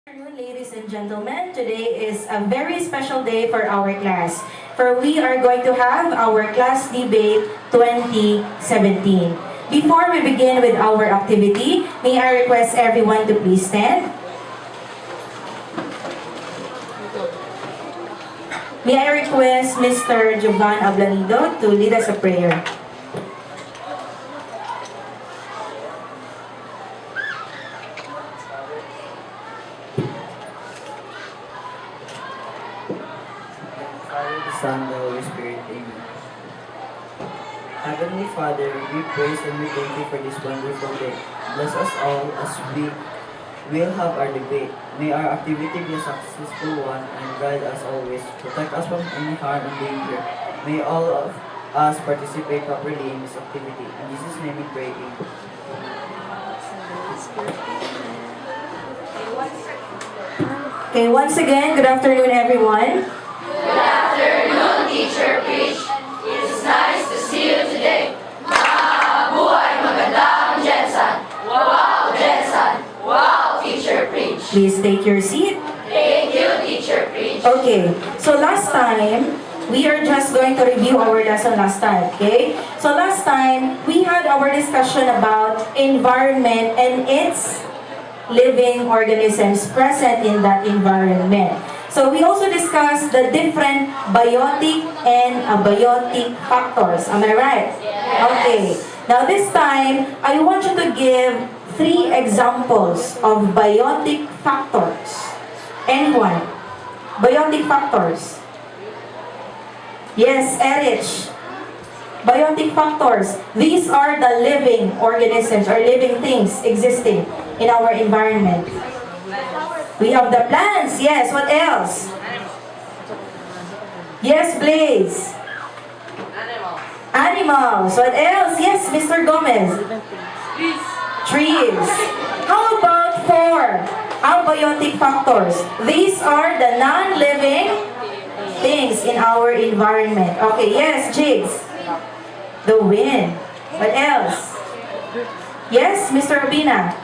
Afternoon, ladies and gentlemen. Today is a very special day for our class, for we are going to have our class debate 2017. Before we begin with our activity, may I request everyone to please stand. May I request Mr. Jovan Ablanido to lead us a prayer. Father, the Son, the Holy Spirit. Amen. Heavenly Father, we praise and we thank you for this wonderful day. Bless us all as we will have our debate. May our activity be a successful one and guide us always. Protect us from any harm and danger. May all of us participate properly in this activity. In Jesus' name we pray. Amen. Okay, once again, good afternoon, everyone. Good afternoon, Teacher Peach. It's nice to see you today. Mabuhay maganda ang Jensen. Wow, Jensen. Wow, Teacher Peach. Please take your seat. Thank you, Teacher Peach. Okay, so last time, we are just going to review our lesson last time, okay? So last time, we had our discussion about environment and its living organisms present in that environment. So we also discussed the different biotic and abiotic factors. Am I right? Yes. Okay. Now this time, I want you to give 3 examples of biotic factors. Anyone? Biotic factors. Yes, Erich. Biotic factors. These are the living organisms or living things existing in our environment. We have the plants. Yes, what else? Yes, Blaze. Animals. What else? Yes, Mr. Gomez. Trees. How about 4 abiotic factors? These are the non-living things in our environment. Okay, yes, Jigs. The wind. What else? Yes, Mr. Rubina.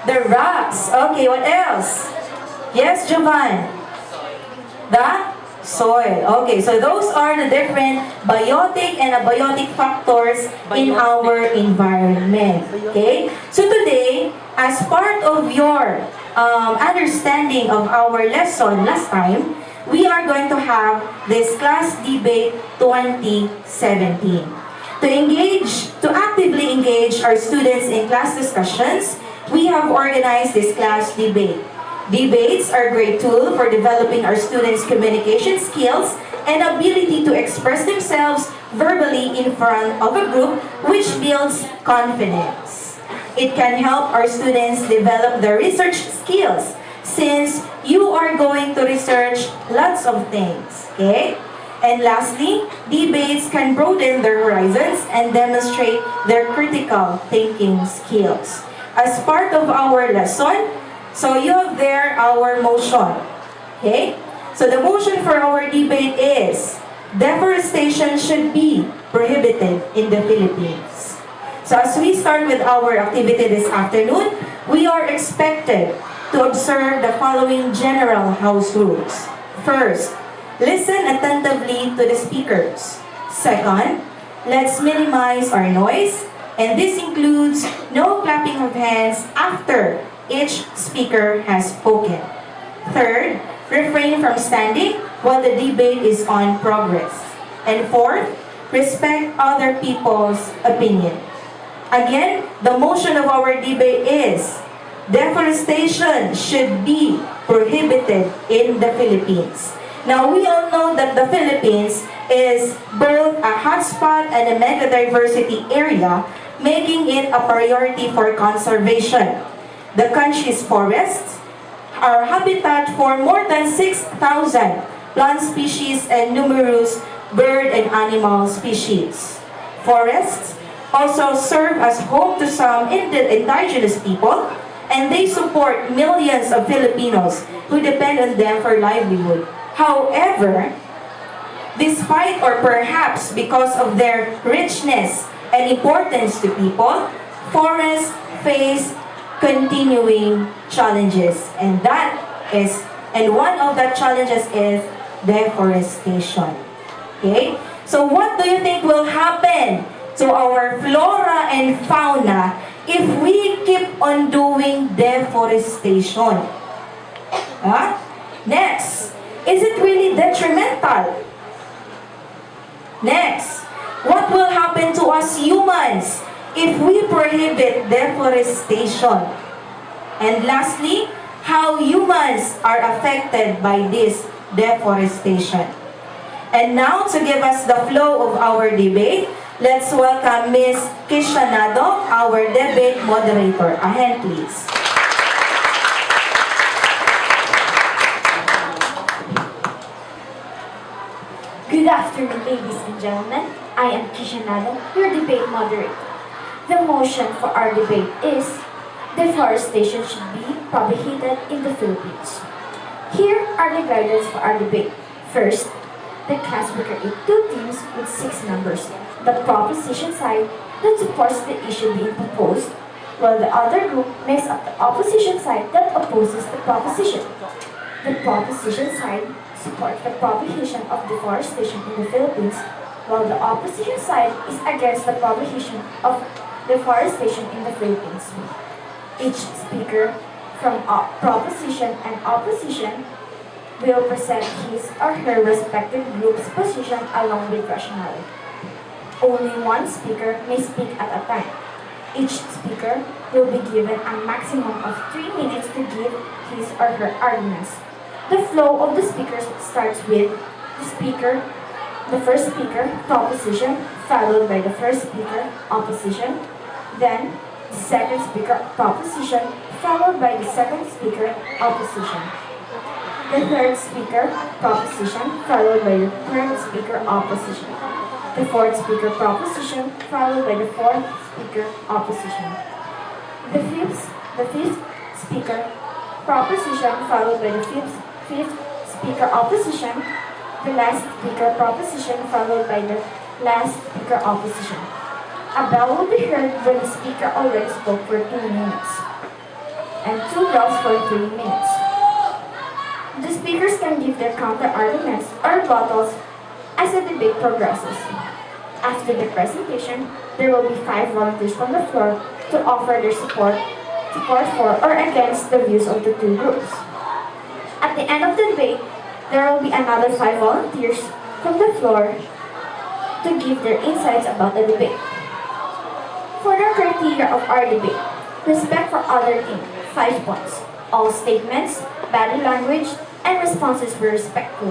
The rocks. Okay, what else? Yes, Jovan. The soil. Okay, so those are the different biotic and abiotic factors in our environment. Okay, so today, as part of your understanding of our lesson last time, we are going to have this class debate 2017. To actively engage our students in class discussions, we have organized this class debate. Debates are a great tool for developing our students' communication skills and ability to express themselves verbally in front of a group, which builds confidence. It can help our students develop their research skills since you are going to research lots of things, okay? And lastly, debates can broaden their horizons and demonstrate their critical thinking skills. As part of our lesson, so you have there our motion. Okay? So the motion for our debate is, deforestation should be prohibited in the Philippines. So as we start with our activity this afternoon, we are expected to observe the following general house rules. First, listen attentively to the speakers. Second, let's minimize our noise, and this includes no clapping of hands after each speaker has spoken. Third, refrain from standing while the debate is on progress. And fourth, respect other people's opinion. Again, the motion of our debate is, deforestation should be prohibited in the Philippines. Now, we all know that the Philippines is both a hotspot and a mega-diversity area, making it a priority for conservation. The country's forests are habitat for more than 6,000 plant species and numerous bird and animal species. Forests also serve as home to some indigenous people, and they support millions of Filipinos who depend on them for livelihood. However, despite or perhaps because of their richness and importance to people, forests face continuing challenges. And one of the challenges is deforestation. Okay? So what do you think will happen to our flora and fauna if we keep on doing deforestation? Huh? Next, is it really detrimental? Next, what will happen to us humans if we prohibit deforestation? And lastly, how humans are affected by this deforestation. And now, to give us the flow of our debate, let's welcome Ms. Kishanado, our debate moderator. A hand, please. Good afternoon, ladies and gentlemen. I am Kishanado, your debate moderator. The motion for our debate is deforestation should be prohibited in the Philippines. Here are the guidelines for our debate. First, the class will create two teams with 6 members. The proposition side that supports the issue being proposed, while the other group makes up the opposition side that opposes the proposition. The proposition side supports the prohibition of deforestation in the Philippines, while the opposition side is against the prohibition of deforestation in the Philippines. Each speaker from proposition and opposition will present his or her respective group's position along with rationale. Only one speaker may speak at a time. Each speaker will be given a maximum of 3 minutes to give his or her arguments. The flow of the speakers starts with the first speaker, proposition, followed by the first speaker, opposition, then the second speaker, proposition, followed by the second speaker, opposition. The third speaker, proposition, followed by the third speaker, opposition. The fourth speaker, proposition, followed by the fourth speaker, opposition. The fifth speaker, proposition, followed by the fifth speaker, opposition. The last speaker, proposition, followed by the last speaker, opposition. A bell will be heard when the speaker already spoke for 2 minutes, and 2 bells for 3 minutes. The speakers can give their counter-arguments or rebuttals as the debate progresses. After the presentation, there will be 5 volunteers from the floor to offer their support for or against the views of the 2 groups. At the end of the debate, there will be another 5 volunteers from the floor to give their insights about the debate. For the criteria of our debate, respect for other team, 5 points. All statements, body language, and responses were respectful.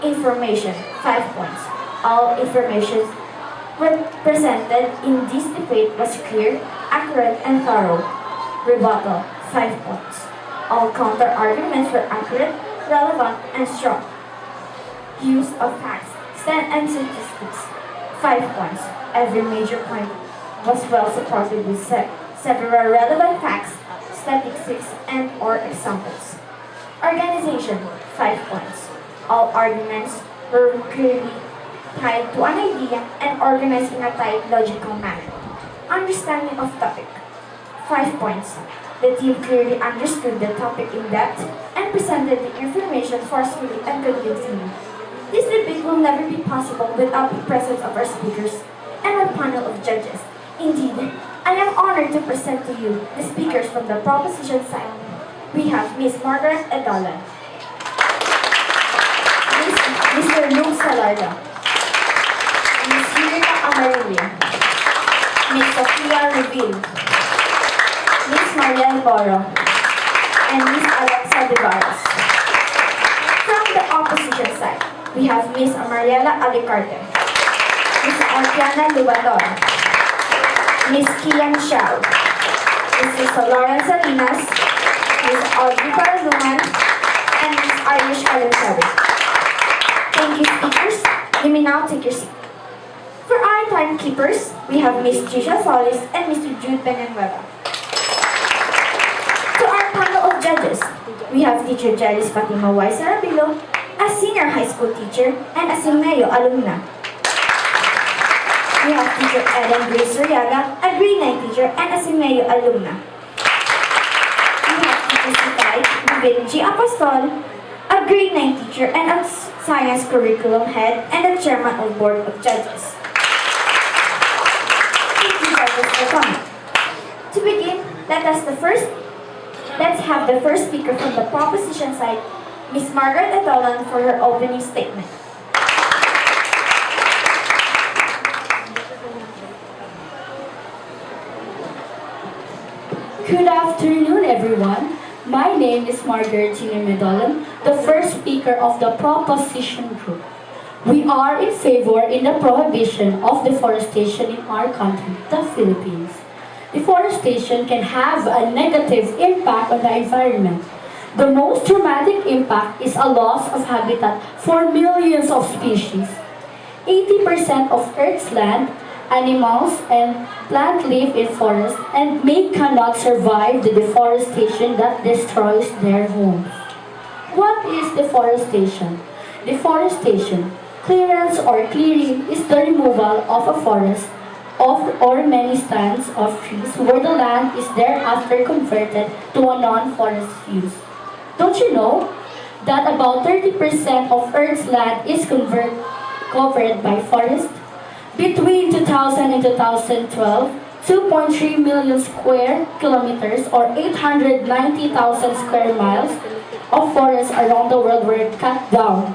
Information, 5 points. All information presented in this debate was clear, accurate, and thorough. Rebuttal, 5 points. All counter-arguments were accurate, relevant, and strong. Use of facts, stats, and statistics, 5 points. Every major point was well supported with several relevant facts, statistics, and or examples. Organization, 5 points. All arguments were clearly tied to an idea and organized in a tight, logical manner. Understanding of topic, 5 points. The team clearly understood the topic in depth and presented the information forcefully and convincingly. This debate will never be possible without the presence of our speakers and our panel of judges. Indeed, I am honored to present to you the speakers from the proposition side. We have Ms. Margaret Edalan, Mr. Luke Salarda, Ms. Suriaga Amarillo, Ms. Sophia Reville, Ms. Mariel Boro, and Ms. Alexa Devaras. From the opposition side, we have Ms. Amariela Alicarte, Ms. Adriana Lubaton, Ms. Kian Xiao, Mrs. Lauren Salinas, Ms. Audrey Paraluman, and Ms. Irish Alensawi. Thank you, speakers. You may now take your seat. For our timekeepers, we have Ms. Trisha Solis and Mr. Jude Benanueva. To our panel of judges, we have Teacher Janice Fatima Y. Sarabillo, a senior high school teacher and a SEAMEO alumna. We have Teacher Ellen Grace Suriaga, a grade 9 teacher and a SEAMEO alumna. David G. Apostol, a grade 9 teacher and a science curriculum head and the chairman of board of judges. Thank you judges for coming. To begin, let's have the first speaker from the proposition side, Ms. Margaret Etolan, for her opening statement. Good afternoon, everyone. My name is Margaret Medolan, the first speaker of the proposition group. We are in favor in the prohibition of deforestation in our country, the Philippines. Deforestation can have a negative impact on the environment. The most dramatic impact is a loss of habitat for millions of species. 80% of Earth's land, animals, and plants live in forests and many cannot survive the deforestation that destroys their homes. What is deforestation? Deforestation, clearance or clearing, is the removal of a forest or many stands of trees where the land is thereafter converted to a non-forest use. Don't you know that about 30% of Earth's land is covered by forest? Between 2000 and 2012, 2.3 million square kilometers or 890,000 square miles of forests around the world were cut down.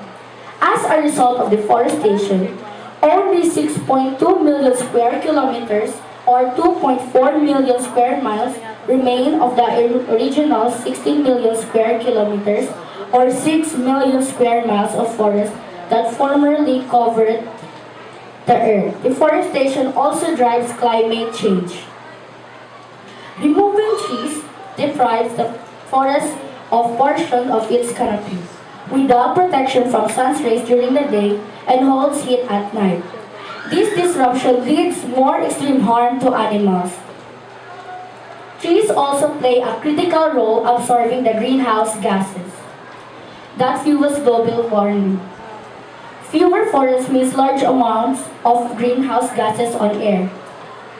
As a result of deforestation, only 6.2 million square kilometers or 2.4 million square miles remain of the original 16 million square kilometers or 6 million square miles of forest that formerly covered the earth. Deforestation also drives climate change. Removing trees deprives the forest of portion of its canopy without protection from sun's rays during the day and holds heat at night. This disruption leads more extreme harm to animals. Trees also play a critical role absorbing the greenhouse gases that fuels global warming. Fewer forests means large amounts of greenhouse gases on air,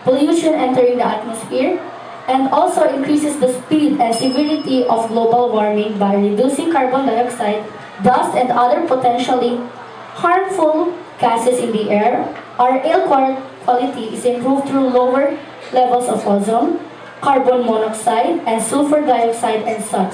pollution entering the atmosphere, and also increases the speed and severity of global warming by reducing carbon dioxide, dust, and other potentially harmful gases in the air. Our air quality is improved through lower levels of ozone, carbon monoxide, and sulfur dioxide and such.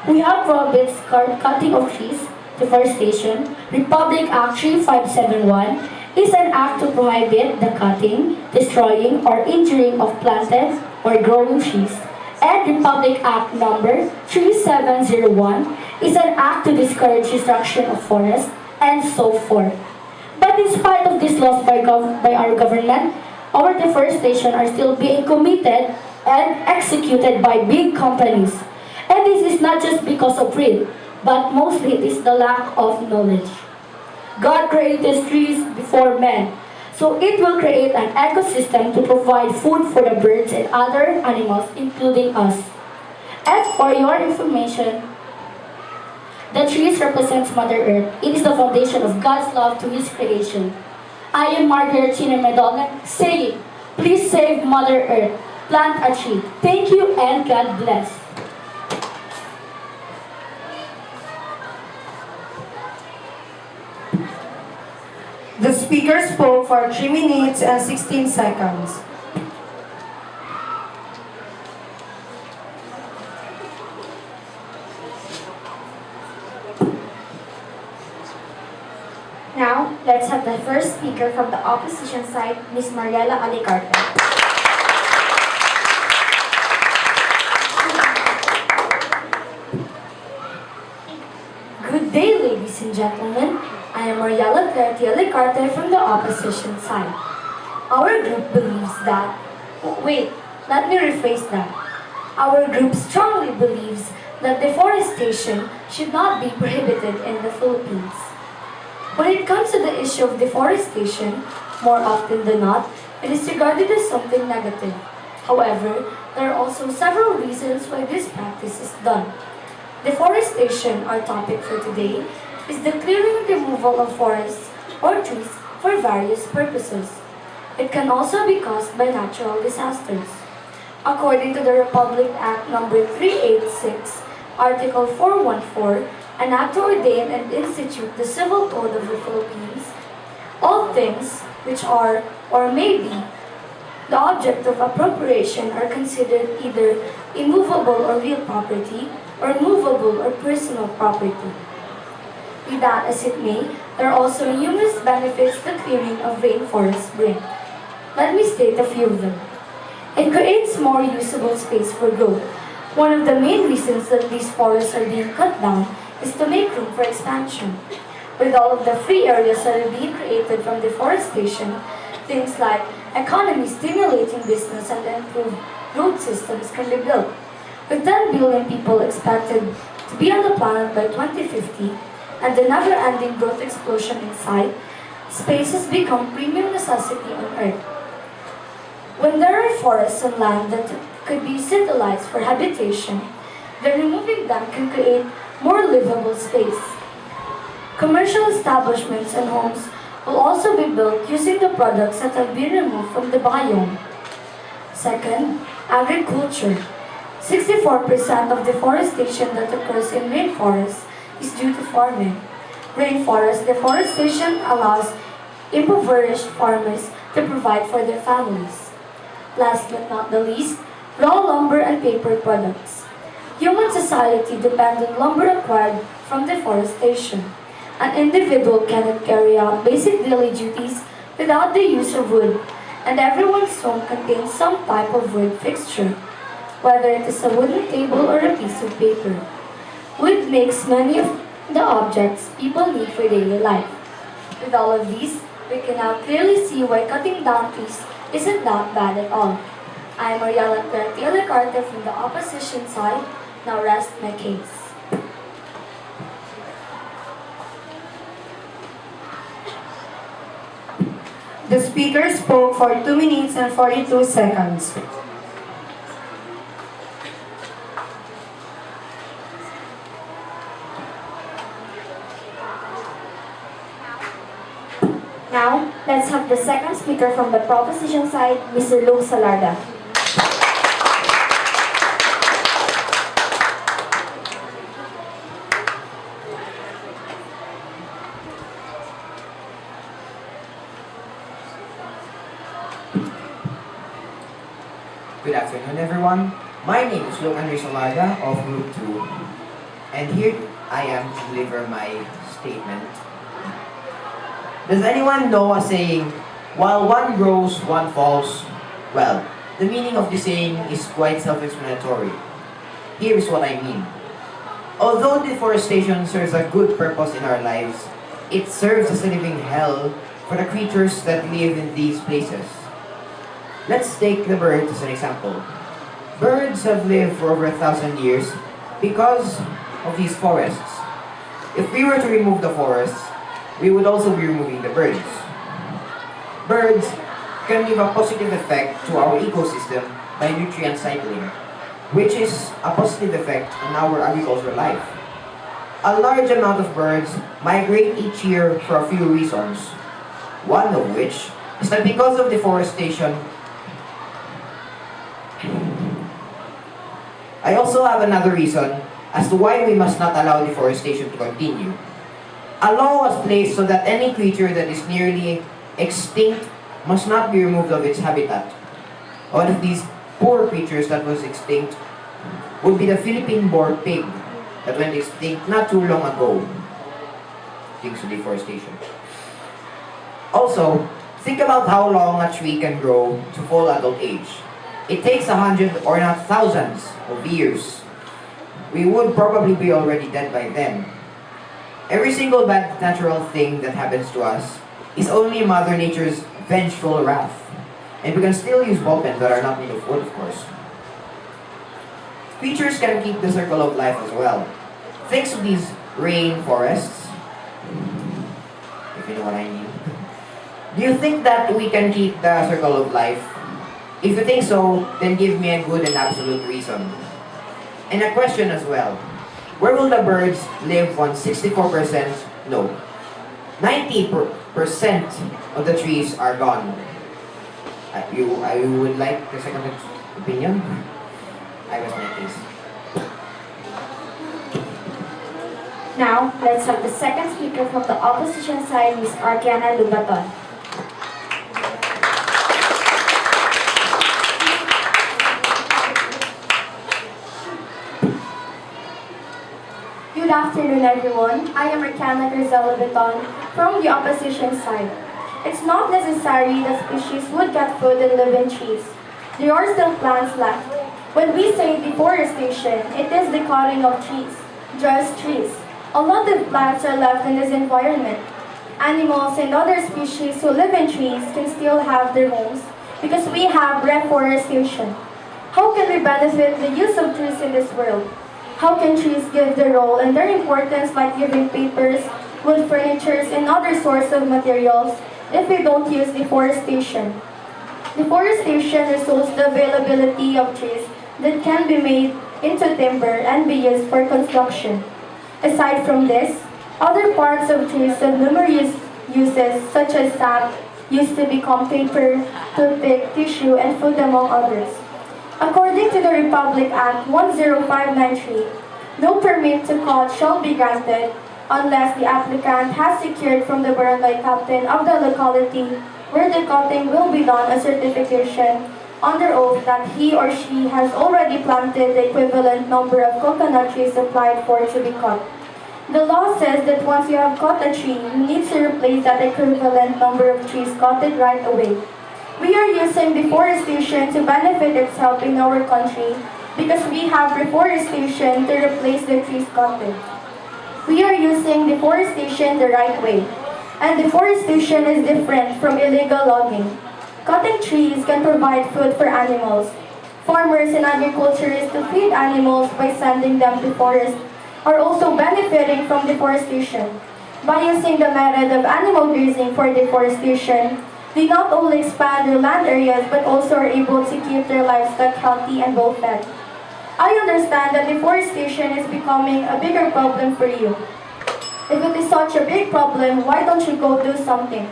We have prohibits cutting of trees. Deforestation, Republic Act 3571, is an act to prohibit the cutting, destroying, or injuring of planted or growing trees. And Republic Act number 3701 is an act to discourage destruction of forests, and so forth. But in spite of these laws by our government, our deforestation are still being committed and executed by big companies. And this is not just because of greed, but mostly it is the lack of knowledge. God created trees before men, so it will create an ecosystem to provide food for the birds and other animals, including us. And for your information, the trees represents Mother Earth. It is the foundation of God's love to His creation. I am Margaret Medolan saying, please save Mother Earth, plant a tree. Thank you and God bless. The speaker spoke for 3 minutes and 16 seconds. Now, let's have the first speaker from the opposition side, Ms. Mariela Alicarte. Good day, ladies and gentlemen. I am Mariela Alicarte from the opposition side. Our group believes that... Wait, let me rephrase that. Our group strongly believes that deforestation should not be prohibited in the Philippines. When it comes to the issue of deforestation, more often than not, it is regarded as something negative. However, there are also several reasons why this practice is done. Deforestation, our topic for today, is the clearing and removal of forests or trees for various purposes. It can also be caused by natural disasters. According to the Republic Act number 386, Article 414, an act to ordain and institute the Civil Code of the Philippines, all things which are or may be the object of appropriation are considered either immovable or real property, or movable or personal property. Be that as it may, there are also numerous benefits the clearing of rainforests bring. Let me state a few of them. It creates more usable space for growth. One of the main reasons that these forests are being cut down is to make room for expansion. With all of the free areas that are being created from deforestation, things like economy-stimulating business and improved road systems can be built. With 10 billion people expected to be on the planet by 2050 and the never-ending growth explosion in sight, space has become premium necessity on Earth. When there are forests and land that could be utilized for habitation, then removing them can create more livable space. Commercial establishments and homes will also be built using the products that have been removed from the biome. Second, agriculture. 64% of deforestation that occurs in rainforests is due to farming. Rainforest deforestation allows impoverished farmers to provide for their families. Last but not the least, raw lumber and paper products. Human society depends on lumber acquired from deforestation. An individual cannot carry out basic daily duties without the use of wood, and everyone's home contains some type of wood fixture, whether it is a wooden table or a piece of paper. Wood makes many of the objects people need for daily life. With all of these, we can now clearly see why cutting down trees isn't that bad at all. I am Mariela Carte from the opposition side. Now rest my case. The speaker spoke for 2 minutes and 42 seconds. Now, let's have the second speaker from the proposition side, Mr. Luke Salarda. Good afternoon, everyone. My name is Luke Salarda of Group 2, and here I am to deliver my statement. Does anyone know a saying, while one grows, one falls? Well, the meaning of this saying is quite self-explanatory. Here is what I mean. Although deforestation serves a good purpose in our lives, it serves as a living hell for the creatures that live in these places. Let's take the birds as an example. Birds have lived for over 1,000 years because of these forests. If we were to remove the forests, we would also be removing the birds. Birds can give a positive effect to our ecosystem by nutrient cycling, which is a positive effect on our agricultural life. A large amount of birds migrate each year for a few reasons. One of which is that because of deforestation, I also have another reason as to why we must not allow deforestation to continue. A law was placed so that any creature that is nearly extinct must not be removed of its habitat. One of these poor creatures that was extinct would be the Philippine-born pig that went extinct not too long ago, thanks to deforestation. Also, think about how long a tree can grow to full adult age. It takes 100 or not thousands of years. We would probably be already dead by then. Every single bad natural thing that happens to us is only Mother Nature's vengeful wrath. And we can still use ball pens that are not made of wood, of course. Creatures can keep the circle of life as well. Thanks to these rainforests, if you know what I mean. Do you think that we can keep the circle of life? If you think so, then give me a good and absolute reason. And a question as well. Where will the birds live once 64%, no, 90% of the trees are gone? I would like the second opinion. I rest my case. Now, let's have the second speaker from the opposition side, Ms. Arkiana Lubaton. Good afternoon, everyone. I am Arkiana Lubaton from the opposition side. It's not necessary that species would get food and live in trees. There are still plants left. When we say deforestation, it is the cutting of trees, just trees. A lot of plants are left in this environment. Animals and other species who live in trees can still have their homes because we have reforestation. How can we benefit the use of trees in this world? How can trees give their role and their importance like giving papers, wood furnitures, and other sources of materials if we don't use deforestation? Deforestation results the availability of trees that can be made into timber and be used for construction. Aside from this, other parts of trees have numerous uses such as sap, used to become paper, toothpick, tissue, and food among others. According to the Republic Act 10593, no permit to cut shall be granted unless the applicant has secured from the barangay captain of the locality where the cutting will be done a certification under oath that he or she has already planted the equivalent number of coconut trees applied for to be cut. The law says that once you have cut a tree, you need to replace that equivalent number of trees cutted right away. We are using deforestation to benefit itself in our country because we have reforestation to replace the trees cutted. We are using deforestation the right way, and deforestation is different from illegal logging. Cutting trees can provide food for animals. Farmers and agriculturists to feed animals by sending them to forests are also benefiting from deforestation. By using the method of animal grazing for deforestation, they not only expand their land areas but also are able to keep their livestock healthy and well-fed. I understand that deforestation is becoming a bigger problem for you. If it is such a big problem, why don't you go do something?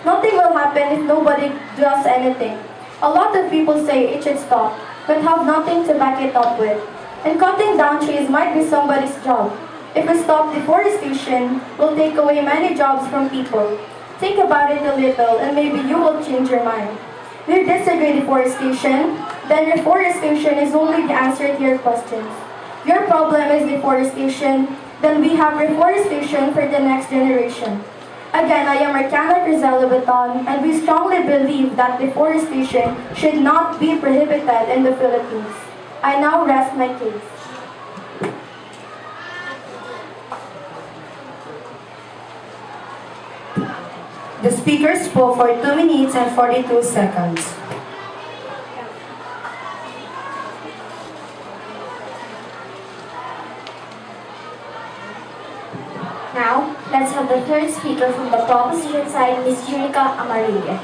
Nothing will happen if nobody does anything. A lot of people say it should stop, but have nothing to back it up with. And cutting down trees might be somebody's job. If we stop deforestation, we'll take away many jobs from people. Think about it a little and maybe you will change your mind. Do you disagree deforestation? Then reforestation is only the answer to your questions. Your problem is deforestation, then we have reforestation for the next generation. Again, I am Arcana Rizal-Lubaton, and we strongly believe that deforestation should not be prohibited in the Philippines. I now rest my case. The speaker spoke for 2 minutes and 42 seconds. Now, let's have the third speaker from the proposition side, Ms. Yurika Amarille.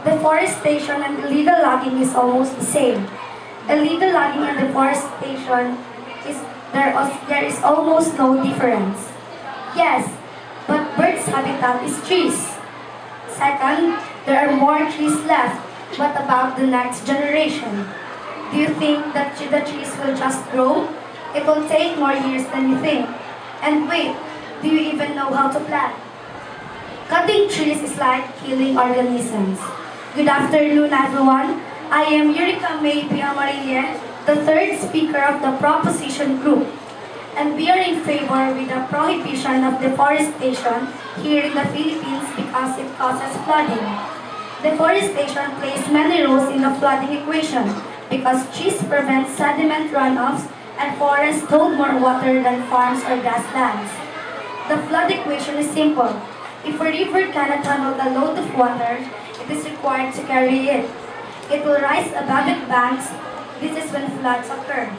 Deforestation and illegal logging is almost the same. Illegal logging and deforestation there is almost no difference. Yes, but birds' habitat is trees. Second, there are more trees left. What about the next generation? Do you think that the trees will just grow? It will take more years than you think. And wait, do you even know how to plant? Cutting trees is like killing organisms. Good afternoon, everyone. I am Yurika May Amarille, the third speaker of the proposition group. And we are in favor with the prohibition of deforestation here in the Philippines because it causes flooding. Deforestation plays many roles in the flooding equation because trees prevent sediment runoffs and forests hold more water than farms or grasslands. The flood equation is simple. If a river cannot handle the load of water, it is required to carry it. It will rise above its banks. This is when floods occur.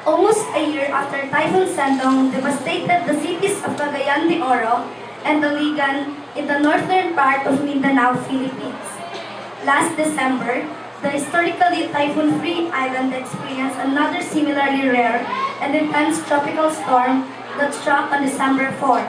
Almost a year after Typhoon Sendong devastated the cities of Cagayan de Oro and Daligan in the northern part of Mindanao, Philippines. Last December, the historically typhoon-free island experienced another similarly rare and intense tropical storm that struck on December 4.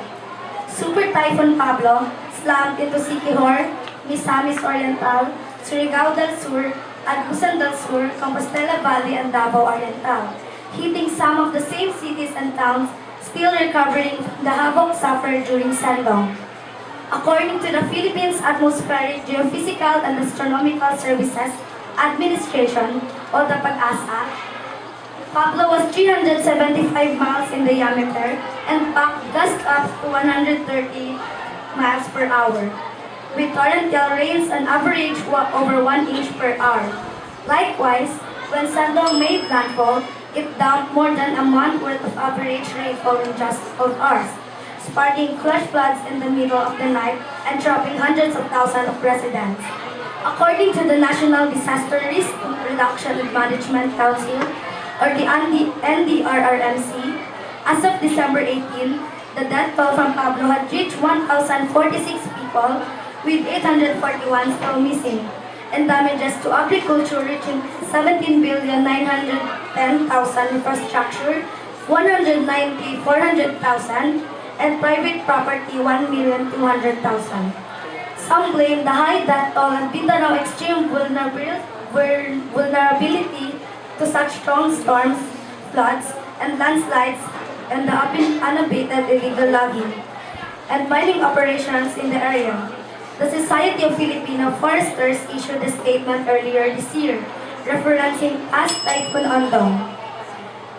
Super Typhoon Pablo slammed into Siquijor, Misamis Oriental, Surigao del Sur, Agusan del Sur, Compostela Valley, and Davao Oriental, hitting some of the same cities and towns, still recovering from the havoc suffered during Sandong. According to the Philippines Atmospheric, Geophysical, and Astronomical Services Administration, o the PAG-ASA, Pablo was 375 miles in diameter and packed gust up to 130 miles per hour, with torrential rains on average over 1 inch per hour. Likewise, when Sandong made landfall, it dumped more than a month worth of average rainfall in just 12 hours, sparking flash floods in the middle of the night and trapping hundreds of thousands of residents. According to the National Disaster Risk Reduction and Management Council, or the NDRRMC, as of December 18, the death toll from Pablo had reached 1,046 people, with 841 still missing, and damages to agriculture reaching 17,910,000, infrastructure 400,000, and private property 1,200,000. Some blame the high death toll and Mindanao extreme vulnerability to such strong storms, floods, and landslides, and the unabated illegal logging and mining operations in the area. The Society of Filipino Foresters issued a statement earlier this year, referencing past Typhoon Ondong.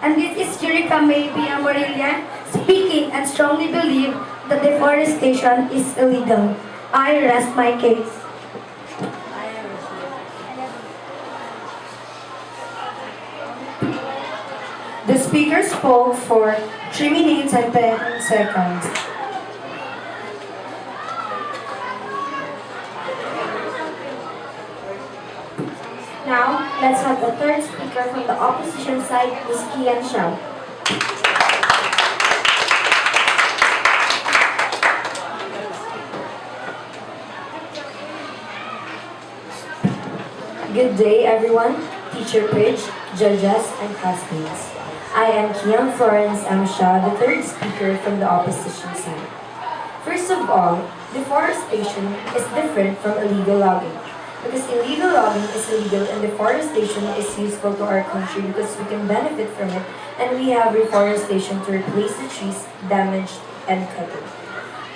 And this is Jerica Maybe Amorilla speaking and strongly believe that deforestation is illegal. I rest my case. The speaker spoke for 3 minutes and 10 seconds. Now, let's have the third speaker from the opposition side, Ms. Kian Xiao. Good day, everyone, Teacher Pridge, judges, and classmates. I am Kian Florence M. Shah, the third speaker from the opposition side. First of all, deforestation is different from illegal logging. Because illegal logging is illegal and deforestation is useful to our country because we can benefit from it, and we have reforestation to replace the trees damaged and cut.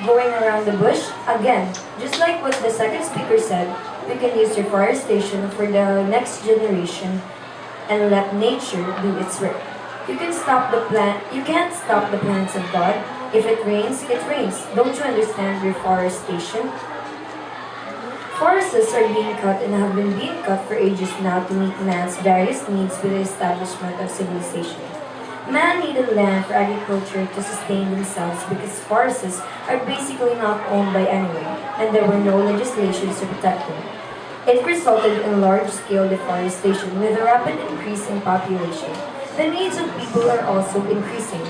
Going around the bush, again, just like what the second speaker said, we can use reforestation for the next generation and let nature do its work. You can't stop the plants of God. If it rains, it rains. Don't you understand reforestation? Forests are being cut and have been being cut for ages now to meet man's various needs with the establishment of civilization. Man needed land for agriculture to sustain themselves because forests are basically not owned by anyone, and there were no legislations to protect them. It resulted in large-scale deforestation with a rapid increase in population. The needs of people are also increasing.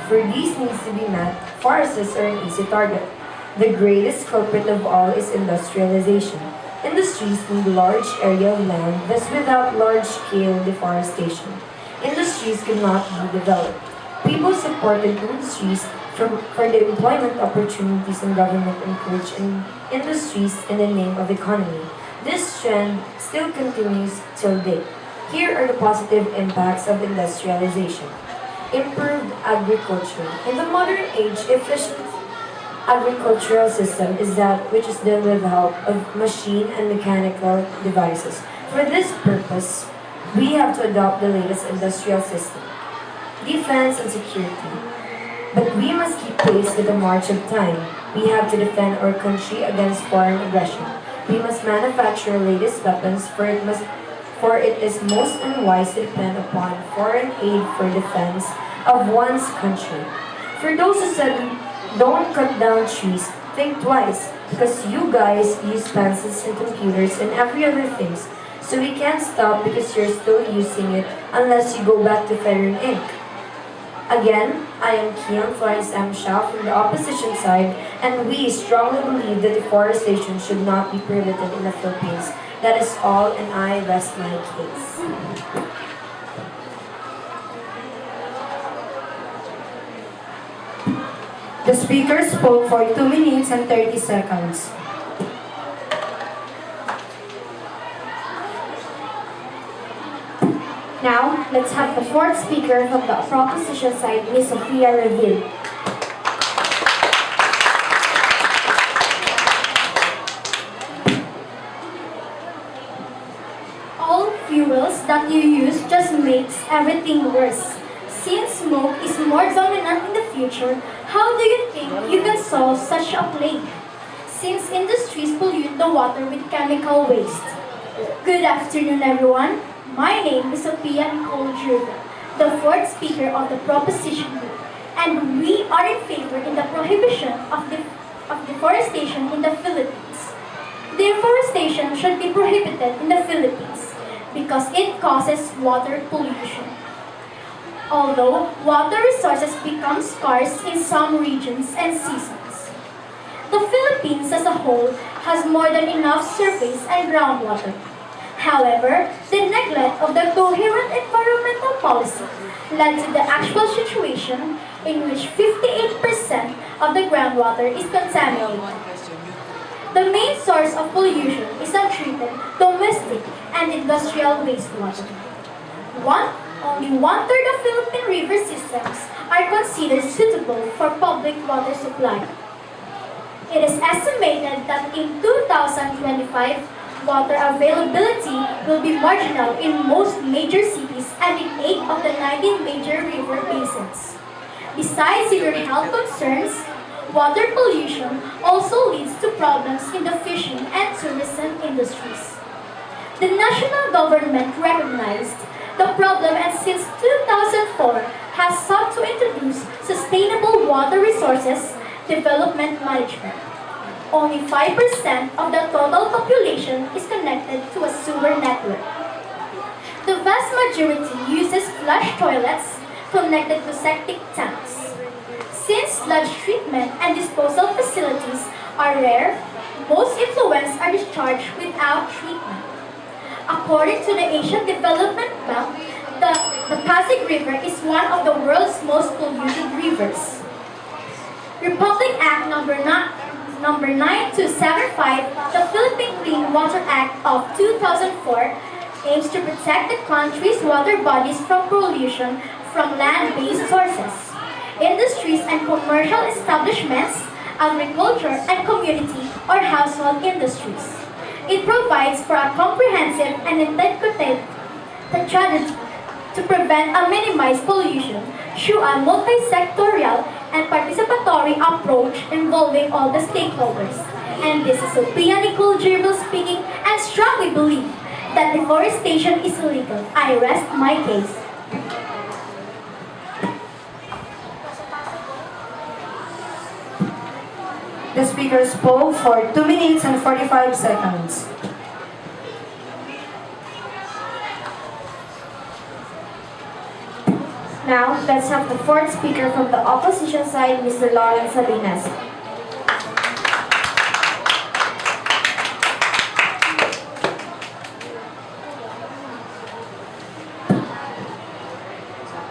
For these needs to be met, forests are an easy target. The greatest culprit of all is industrialization. Industries need large area of land, thus without large-scale deforestation, industries could not be developed. People supported industries for the employment opportunities, and government encouraged industries in the name of economy. This trend still continues till date. Here are the positive impacts of industrialization. Improved agriculture. In the modern age, efficient agricultural system is that which is done with the help of machine and mechanical devices. For this purpose, we have to adopt the latest industrial system, defense and security. But we must keep pace with the march of time. We have to defend our country against foreign aggression. We must manufacture latest weapons, for it is most unwise to depend upon foreign aid for defense of one's country. For those who said don't cut down trees, think twice, because you guys use pencils and computers and every other things. So we can't stop because you're still using it unless you go back to feathering ink. Again, I am Kian Florence M. Shah from the opposition side, and we strongly believe that deforestation should not be prohibited in the Philippines. That is all, and I rest my case. The speaker spoke for 2 minutes and 30 seconds. Now, let's have the fourth speaker from the proposition side, Ms. Sophia Reville. All fuels that you use just makes everything worse. Since smoke is more dominant in the future, how do you think you can solve such a plague? Since industries pollute the water with chemical waste. Good afternoon, everyone. My name is Nicole, the fourth speaker of the proposition group, and we are in favor in the prohibition of deforestation in the Philippines. Deforestation should be prohibited in the Philippines because it causes water pollution. Although water resources become scarce in some regions and seasons, the Philippines as a whole has more than enough surface and groundwater. However, the neglect of the coherent environmental policy led to the actual situation in which 58% of the groundwater is contaminated. The main source of pollution is untreated domestic and industrial wastewater. Only one-third of Philippine river systems are considered suitable for public water supply. It is estimated that in 2025, water availability will be marginal in most major cities and in 8 of the 19 major river basins. Besides severe health concerns, water pollution also leads to problems in the fishing and tourism industries. The national government recognized the problem and since 2004 has sought to introduce sustainable water resources development management. Only 5% of the total population is connected to a sewer network. The vast majority uses flush toilets connected to septic tanks. Since sludge treatment and disposal facilities are rare, most effluents are discharged without treatment. According to the Asian Development Bank, the Pasig River is one of the world's most polluted rivers. Republic Act number 9275, the Philippine Clean Water Act of 2004, aims to protect the country's water bodies from pollution from land-based sources, industries and commercial establishments, agriculture and community or household industries. It provides for a comprehensive and integrated strategy to prevent and minimize pollution through a multi-sectorial and participatory approach involving all the stakeholders. And this is Sophia Nicole speaking and strongly believe that deforestation is illegal. I rest my case. The speaker spoke for 2 minutes and 45 seconds. Now, let's have the fourth speaker from the opposition side, Mr. Lawrence Salinas.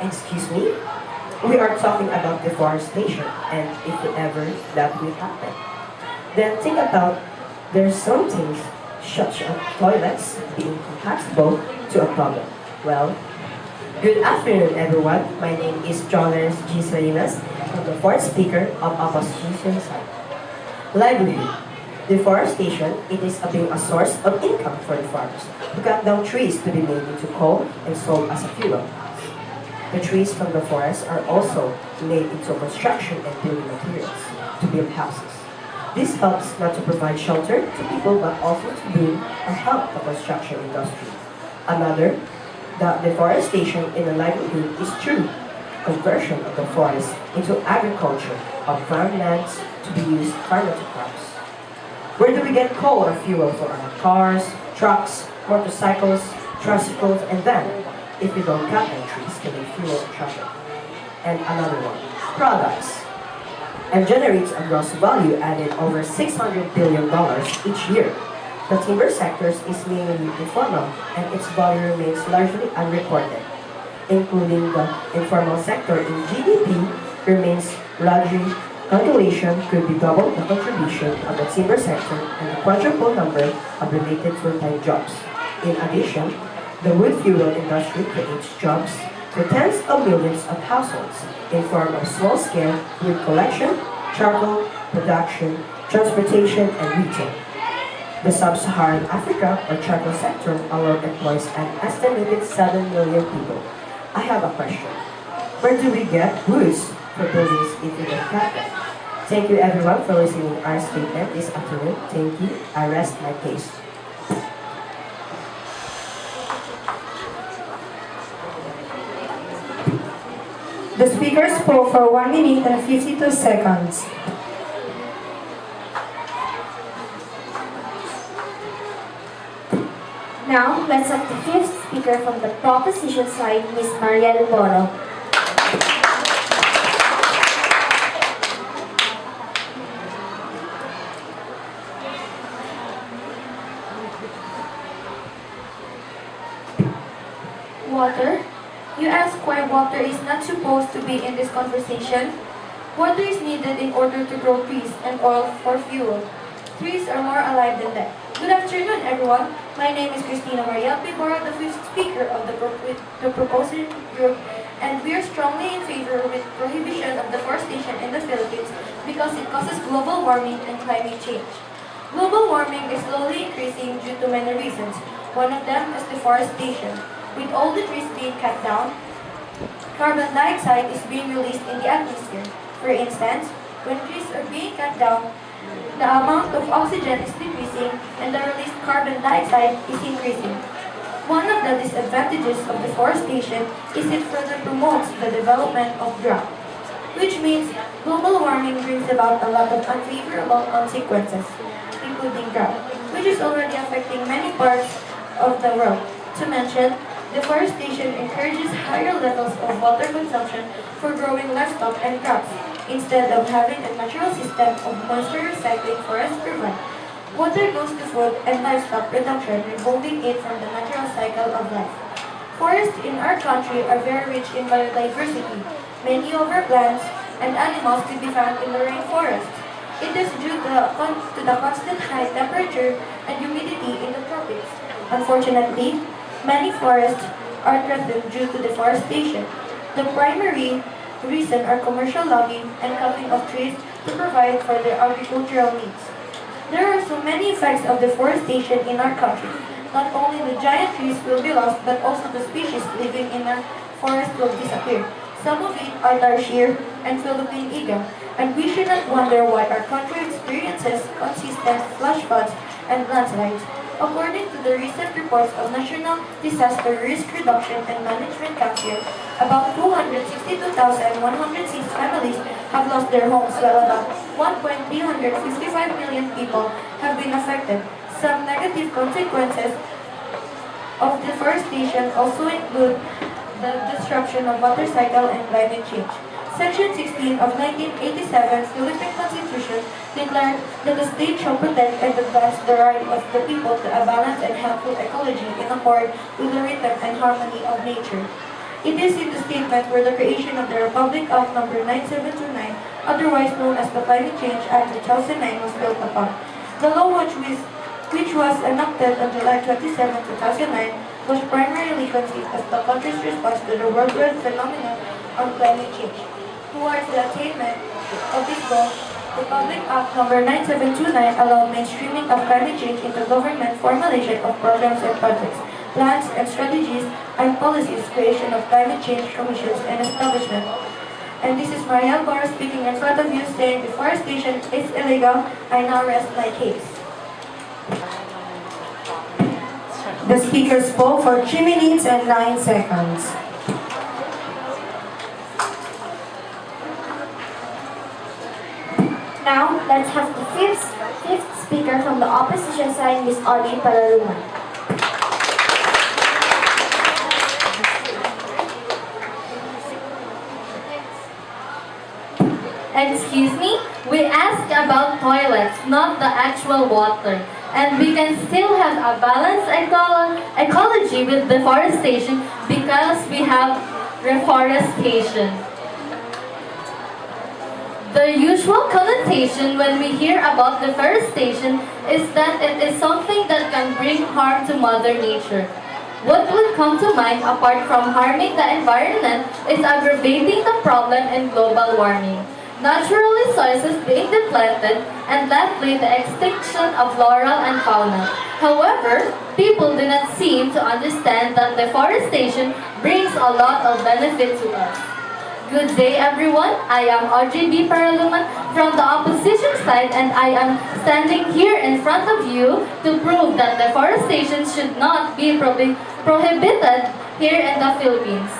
Excuse me? We are talking about deforestation, and if ever that will happen, then think about there's some things such as toilets being compatible to a problem. Well, good afternoon everyone. My name is Jonas G. Salinas, I'm the fourth speaker of opposition side. Livelihood. Deforestation, it is being a source of income for the farmers who cut down trees to be made into coal and sold as a fuel. The trees from the forest are also made into construction and building materials to build houses. This helps not to provide shelter to people but also to boom or help the construction industry. Another, the deforestation in the livelihood is through conversion of the forest into agriculture of farmlands to be used farmer to crops. Where do we get coal or fuel for our cars, trucks, motorcycles, tricycles, and then? If we don't cut down trees to make fuel traffic. And another one, products. And generates a gross value added over $600 billion each year. The timber sector is mainly informal and its value remains largely unreported. Including the informal sector in GDP remains largely calculation could be double the contribution of the timber sector and the quadruple number of related full-time jobs. In addition, The wood fuel industry creates jobs for tens of millions of households in form of small-scale wood collection, charcoal, production, transportation, and retail. The sub-Saharan Africa or charcoal sector alone employs an estimated 7 million people. I have a question. Where do we get woods for buildings if we don't have them? Thank you everyone for listening to our statement this afternoon. Thank you. I rest my case. The speaker spoke for 1 minute and 52 seconds. Now, let's have the fifth speaker from the proposition side, Ms. Mariel Boro. Water? You ask why water is not supposed to be in this conversation? Water is needed in order to grow trees and oil for fuel. Trees are more alive than dead. Good afternoon, everyone. My name is Christina Mariel Pibora, the fifth speaker of the proposing group, and we are strongly in favor with prohibition of deforestation in the Philippines because it causes global warming and climate change. Global warming is slowly increasing due to many reasons. One of them is deforestation. With all the trees being cut down, carbon dioxide is being released in the atmosphere. For instance, when trees are being cut down, the amount of oxygen is decreasing and the released carbon dioxide is increasing. One of the disadvantages of deforestation is it further promotes the development of drought, which means global warming brings about a lot of unfavorable consequences, including drought, which is already affecting many parts of the world. To mention, deforestation encourages higher levels of water consumption for growing livestock and crops, instead of having a natural system of moisture recycling forests provide. Water goes to food and livestock production, removing it from the natural cycle of life. Forests in our country are very rich in biodiversity. Many of our plants and animals can be found in the rainforest. It is due to the constant high temperature and humidity in the tropics. Unfortunately, many forests are threatened due to deforestation. The primary reason are commercial logging and cutting of trees to provide for their agricultural needs. There are so many effects of deforestation in our country. Not only the giant trees will be lost, but also the species living in our forest will disappear. Some of it are tarsier and Philippine eagle, and we should not wonder why our country experiences consistent flash floods and landslides. According to the recent reports of National Disaster Risk Reduction and Management Council, about 262,106 families have lost their homes, while about 1.355 million people have been affected. Some negative consequences of deforestation also include the disruption of water cycle and climate change. Section 16 of 1987's Philippine Constitution declared that the state shall protect and advance the right of the people to a balanced and healthful ecology in accord with the rhythm and harmony of nature. It is in the statement where the creation of the Republic Act No. 9729, otherwise known as the Climate Change Act 2009, was built upon. The law which was enacted on July 27, 2009, was primarily conceived as the country's response to the worldwide phenomenon of climate change. Towards the attainment of this goal, the Public Act No. 9729 allowed mainstreaming of climate change into government formulation of programs and projects, plans and strategies and policies, creation of climate change commissions and establishment. And this is Mariel Barr speaking in front of you saying deforestation is illegal. I now rest my case. The speaker spoke for 3 minutes and 9 seconds. Now, let's have the fifth speaker from the opposition side, Ms. Audrey Palaluman. Excuse me? We asked about toilets, not the actual water. And we can still have a balanced ecology with deforestation because we have reforestation. The usual connotation when we hear about deforestation is that it is something that can bring harm to Mother Nature. What would can come to mind apart from harming the environment is aggravating the problem in global warming. Natural resources being depleted and left with the extinction of flora and fauna. However, people do not seem to understand that deforestation brings a lot of benefit to us. Good day everyone, I am RGB Paraluman from the opposition side and I am standing here in front of you to prove that deforestation should not be prohibited here in the Philippines.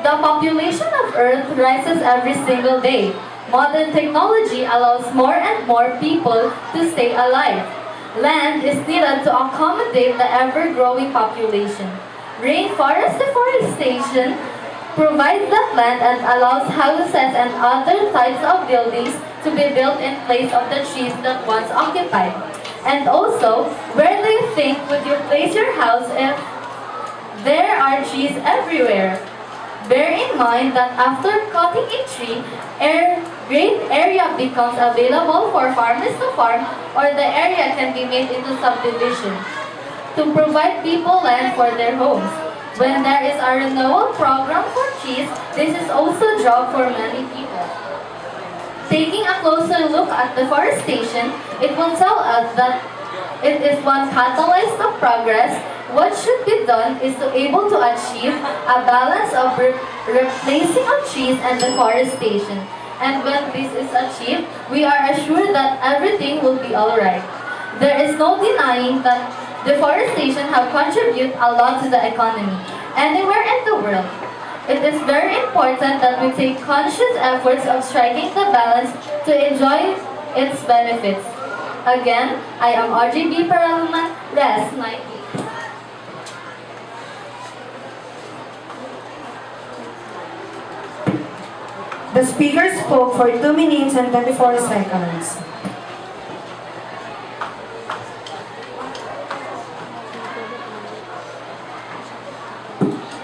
The population of Earth rises every single day. Modern technology allows more and more people to stay alive. Land is needed to accommodate the ever-growing population. Rainforest deforestation provides that land and allows houses and other types of buildings to be built in place of the trees that once occupied. And also, where do you think would you place your house if there are trees everywhere? Bear in mind that after cutting a tree, great area becomes available for farmers to farm, or the area can be made into subdivision to provide people land for their homes. When there is a renewal program for trees, this is also a job for many people. Taking a closer look at deforestation, it will tell us that it is one catalyst of progress. What should be done is to able to achieve a balance of replacing of trees and deforestation. And when this is achieved, we are assured that everything will be alright. There is no denying that deforestation have contributed a lot to the economy anywhere in the world. It is very important that we take conscious efforts of striking the balance to enjoy its benefits. Again, I am RGB Paraluman, Res 90. The speaker spoke for 2 minutes and 24 seconds.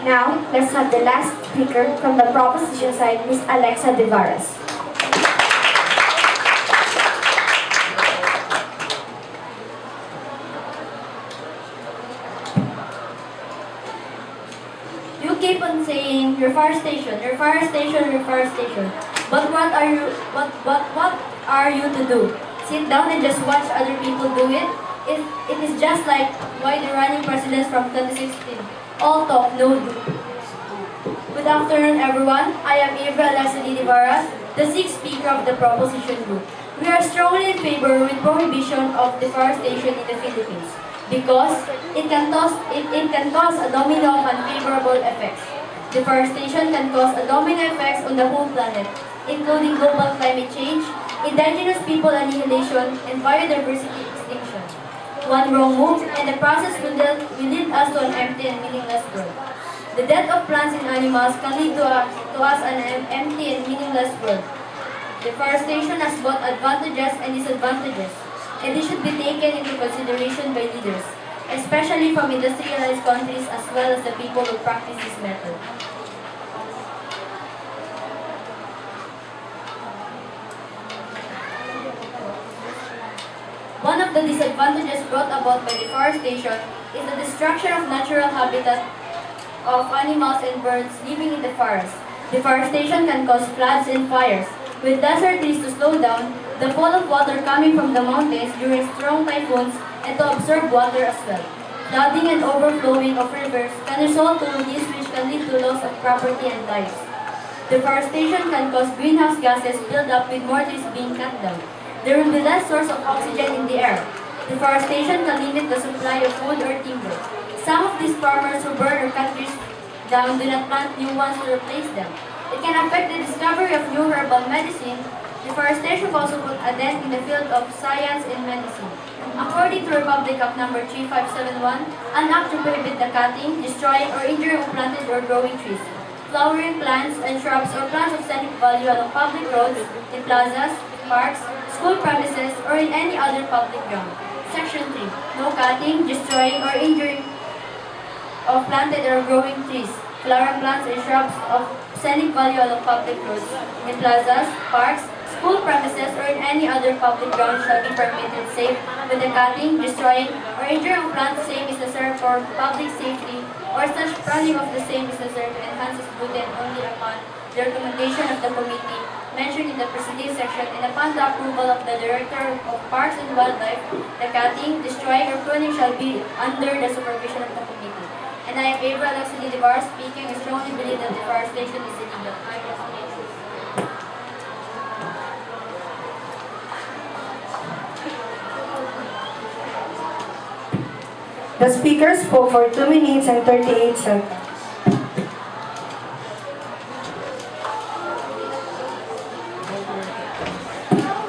Now, let's have the last speaker from the proposition side, Ms. Alexa Devaras. You keep on saying reforestation, reforestation, reforestation. But what are you to do? Sit down and just watch other people do it? It is just like why the running presidents from 2016. All talk, no do. Good afternoon, everyone. I am Eva Alexa Devaras, the sixth speaker of the proposition group. We are strongly in favor with prohibition of deforestation in the Philippines because it can cause a domino of unfavorable effects. Deforestation can cause a domino effects on the whole planet, including global climate change, indigenous people annihilation, and biodiversity extinction. One wrong move, and the process will lead us to an empty and meaningless world. The death of plants and animals can lead to us an empty and meaningless world. Deforestation has both advantages and disadvantages, and this should be taken into consideration by leaders, especially from industrialized countries as well as the people who practice this method. One of the disadvantages brought about by deforestation is the destruction of natural habitat of animals and birds living in the forest. Deforestation can cause floods and fires. With lesser trees to slow down, the flow of water coming from the mountains during strong typhoons and to absorb water as well. Flooding and overflowing of rivers can result to this which can lead to loss of property and lives. Deforestation can cause greenhouse gases build up with more trees being cut down. There will be less source of oxygen in the air. Deforestation can limit the supply of wood or timber. Some of these farmers who burn or cut trees down do not plant new ones to replace them. It can affect the discovery of new herbal medicine. Deforestation also put a dent in the field of science and medicine. According to Republic Act number 3571, an act to prohibit the cutting, destroying, or injuring of planted or growing trees, flowering plants and shrubs or plants of scenic value along public roads, in plazas, parks, school premises, or in any other public ground. Section 3. No cutting, destroying, or injuring of planted or growing trees, flowering plants and shrubs of scenic value along public roads, in plazas, parks, school premises, or in any other public ground shall be permitted save with the cutting, destroying, or injuring of plants same is necessary for public safety or such pruning of the same is necessary to enhance its beauty and only upon the recommendation of the committee mentioned in the preceding section and upon the approval of the Director of Parks and Wildlife, the cutting, destroying, or pruning shall be under the supervision of the committee. And I am April Oxley Devar speaking. I strongly believe that deforestation is illegal. The speaker spoke for 2 minutes and 38 seconds.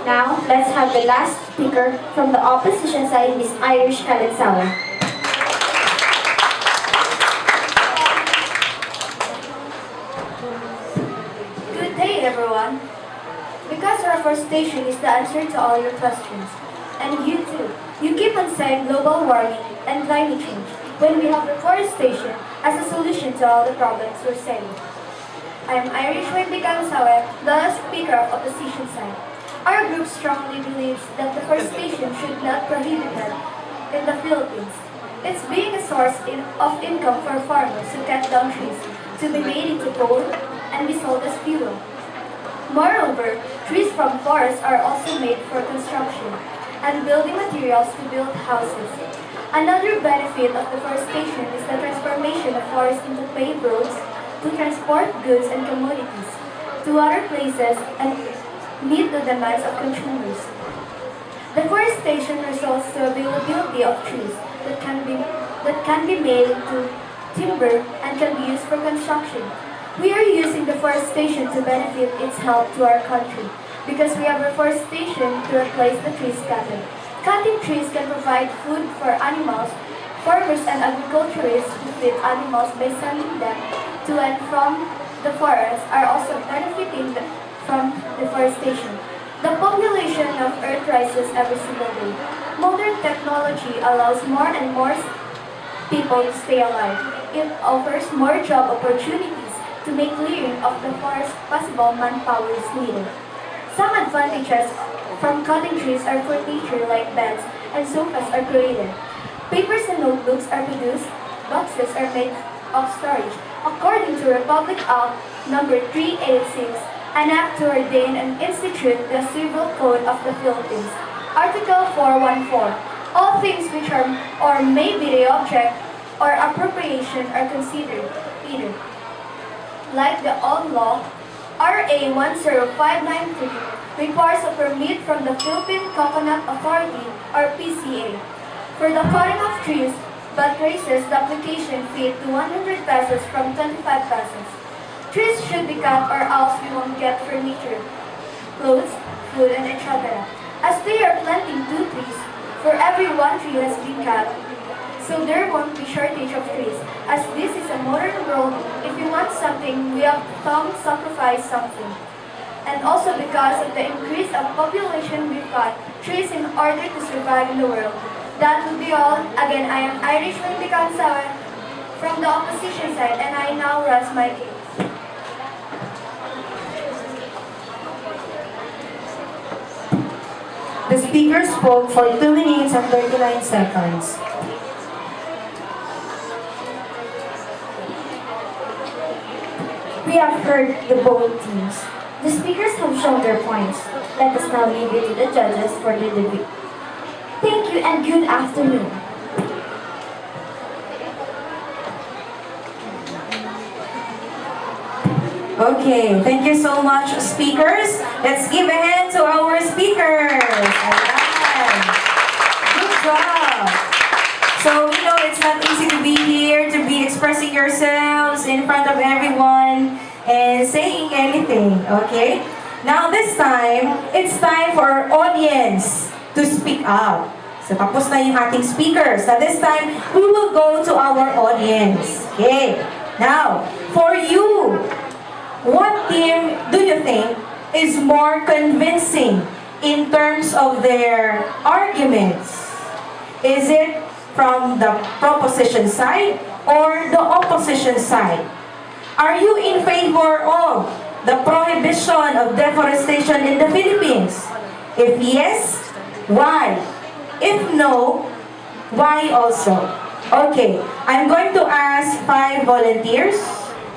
Now, let's have the last speaker from the opposition side, Miss Irish Kalensawa. Good day, everyone. Because reforestation is the answer to all your questions. And you too. You keep on saying global warming and climate change when we have reforestation as a solution to all the problems we're saying. I am Irish Wendy Kalensawa, the speaker of opposition side. Our group strongly believes that deforestation should not be prohibited in the Philippines. It's being a source of income for farmers who cut down trees to be made into coal and be sold as fuel. Moreover, trees from forests are also made for construction and building materials to build houses. Another benefit of deforestation is the transformation of forests into paved roads to transport goods and commodities to other places and meet the demands of consumers. Deforestation results to availability of trees that can be made into timber and can be used for construction. We are using deforestation to benefit its help to our country because we have reforestation to replace the trees cut. Cutting trees can provide food for animals. Farmers and agriculturists who feed animals by sending them to and from the forest are also benefiting from deforestation. The population of Earth rises every single day. Modern technology allows more and more people to stay alive. It offers more job opportunities to make clearing of the forest possible. Manpower is needed. Some advantages from cutting trees are furniture like beds and sofas are created. Papers and notebooks are produced. Boxes are made of storage. According to Republic Act number 386, an act to ordain and institute the Civil Code of the Philippines. Article 414. All things which are or may be the object or appropriation are considered either, like the old law, RA 10593 requires a permit from the Philippine Coconut Authority or PCA. For the cutting of trees, but raises the application fee to 100 pesos from 25 pesos. Trees should be cut or else we won't get furniture, clothes, food, and etc. As they are planting 2 trees, for every 1 tree has been cut, so there won't be shortage of trees. As this is a modern world, if we want something, we have to sacrifice something. And also because of the increase of population, we cut trees in order to survive in the world. That would be all. Again, I am Irish Wendy Kalensawa from the opposition side, and I now rest my case. The speaker spoke for 2 minutes and 39 seconds. We have heard the both teams. The speakers have shown their points. Let us now leave it to the judges for the debate. Thank you and good afternoon. Okay, thank you so much, speakers. Let's give a hand to our speakers. Ayan. Good job. So, you know, it's not easy to be here, to be expressing yourselves in front of everyone and saying anything, okay? Now, this time, it's time for our audience to speak up. So, tapos na yung ating speakers. Now, this time, we will go to our audience. Okay. Now, for you, what team do you think is more convincing in terms of their arguments? Is it from the proposition side or the opposition side? Are you in favor of the prohibition of deforestation in the Philippines? If yes, why? If no, why also? Okay, I'm going to ask 5 volunteers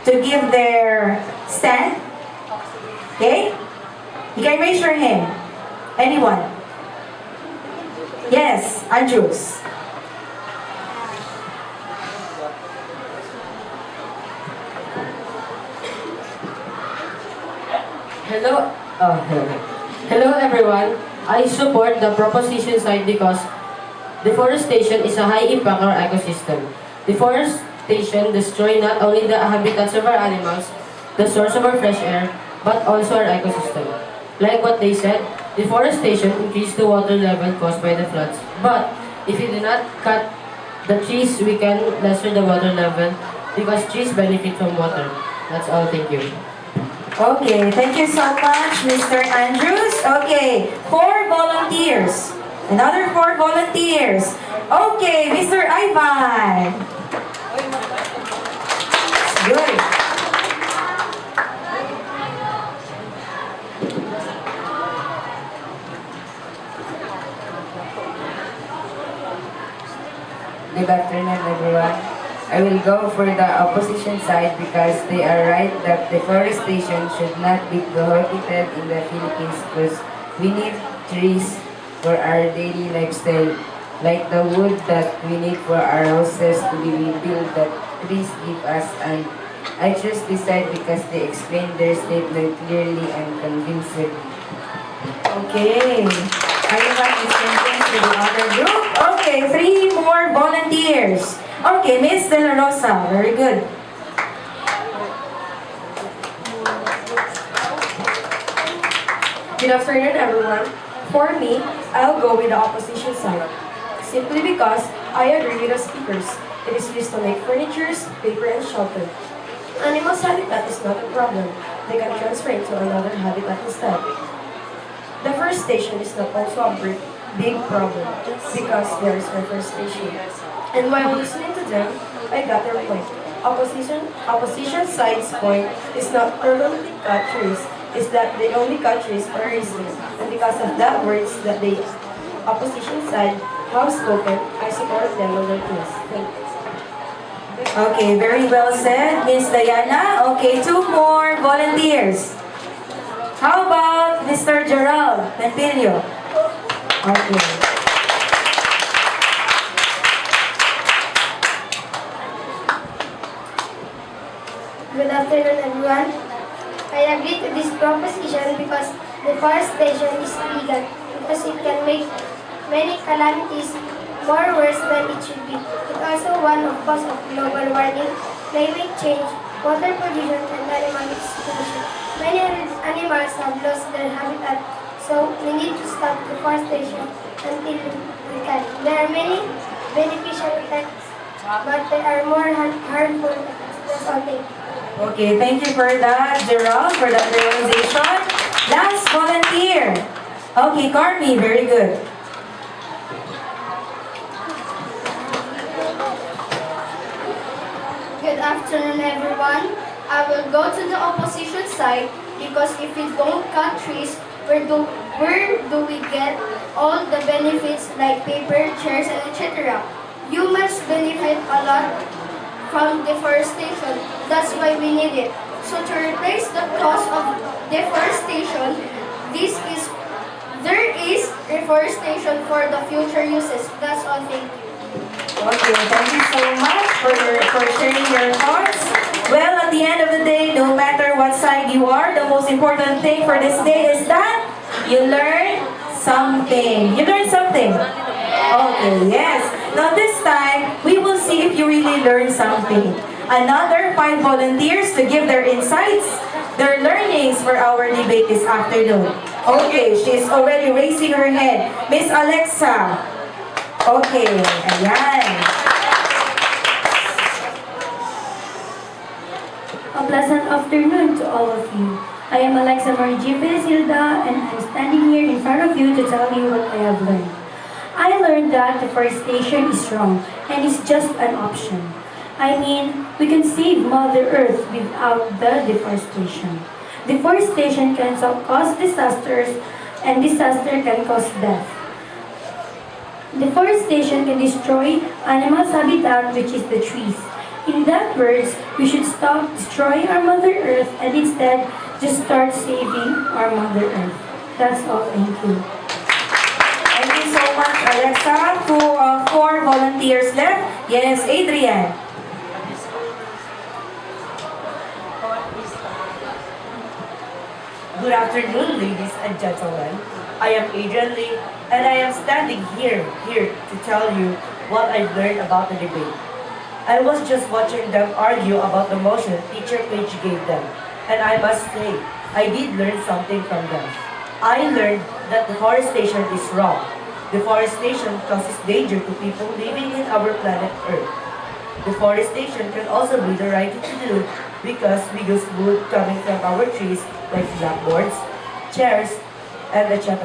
to give their stand. Okay? You can raise your hand. Anyone? Yes, Andrews. Hello, hello everyone. I support the proposition side because deforestation is a high impact on our ecosystem. Deforestation destroys not only the habitats of our animals, the source of our fresh air, but also our ecosystem. Like what they said, deforestation increases the water level caused by the floods. But if we do not cut the trees, we can lessen the water level because trees benefit from water. That's all. Thank you. Okay, thank you so much, Mr. Andrews. Okay, 4 volunteers. Another 4 volunteers. Okay, Mr. Ivan. Good. Good afternoon, everyone. I will go for the opposition side because they are right that deforestation should not be prohibited in the Philippines because we need trees for our daily lifestyle, like the wood that we need for our houses to be rebuilt that trees give us. And I choose this side because they explain their statement clearly and convincingly. Okay. Ivan is thinking to the other group. Okay, 3 more volunteers. Okay, Miss De La Rosa. Very good. Good afternoon, everyone. For me, I'll go with the opposition side. Simply because I agree with the speakers. It is used to make furniture, paper, and shelter. Animals' habitat is not a problem. They can transfer into another habitat instead. Deforestation is not also a big problem because there is reforestation. And while listening to them, I got their point. Opposition side's point is not permanently cut trees, is that they only cut trees for a reason. And because of that words that the opposition side have spoken, I support them on their case. Thank you. Okay, very well said, Miss Diana. Okay, 2 more volunteers. How about Mr. Gerald Tempilio? Okay. Good afternoon, everyone. I agree to this proposition because deforestation is illegal because it can make many calamities more worse than it should be. It's also one of cause of global warming, climate change, water pollution, and animal extinction. Many animals have lost their habitat, so we need to stop deforestation until we can. There are many beneficial effects, but there are more harmful effects. That's all. Thank you. Okay, thank you for that, Gerald, for that realization. Last volunteer. Okay, Carmi, very good. Good afternoon, everyone. I will go to the opposition side because if we don't cut trees, where do we get all the benefits like paper, chairs, and etc.? Humans benefit a lot from deforestation. That's why we need it. So to replace the cost of deforestation, there is reforestation for the future uses. That's all. Thank you. Okay, thank you so much for sharing your thoughts. Well, at the end of the day, no matter what side you are, the most important thing for this day is that you learn something. You learn something. Okay, yes. Now this time, we will see if you really learn something. Another 5 volunteers to give their insights, their learnings for our debate this afternoon. Okay, she's already raising her hand. Miss Alexa. Okay, ayan. A pleasant afternoon to all of you. I am Alexa Silda, and I'm standing here in front of you to tell you what I have learned. I learned that deforestation is wrong and is just an option. I mean, we can save Mother Earth without the deforestation. Deforestation can cause disasters, and disaster can cause death. Deforestation can destroy animals' habitat, which is the trees. In that words, we should stop destroying our Mother Earth and instead just start saving our Mother Earth. That's all. Thank you. Thank you so much, Alexa. Four volunteers left. Yes, Adrian. Good afternoon, ladies and gentlemen. I am Adrian Lee, and I am standing here to tell you what I learned about the debate. I was just watching them argue about the motion Teacher Page gave them, and I must say, I did learn something from them. I learned that deforestation is wrong. Deforestation causes danger to people living in our planet Earth. Deforestation can also be the right thing to do because we use wood coming from our trees like blackboards, chairs, and etc.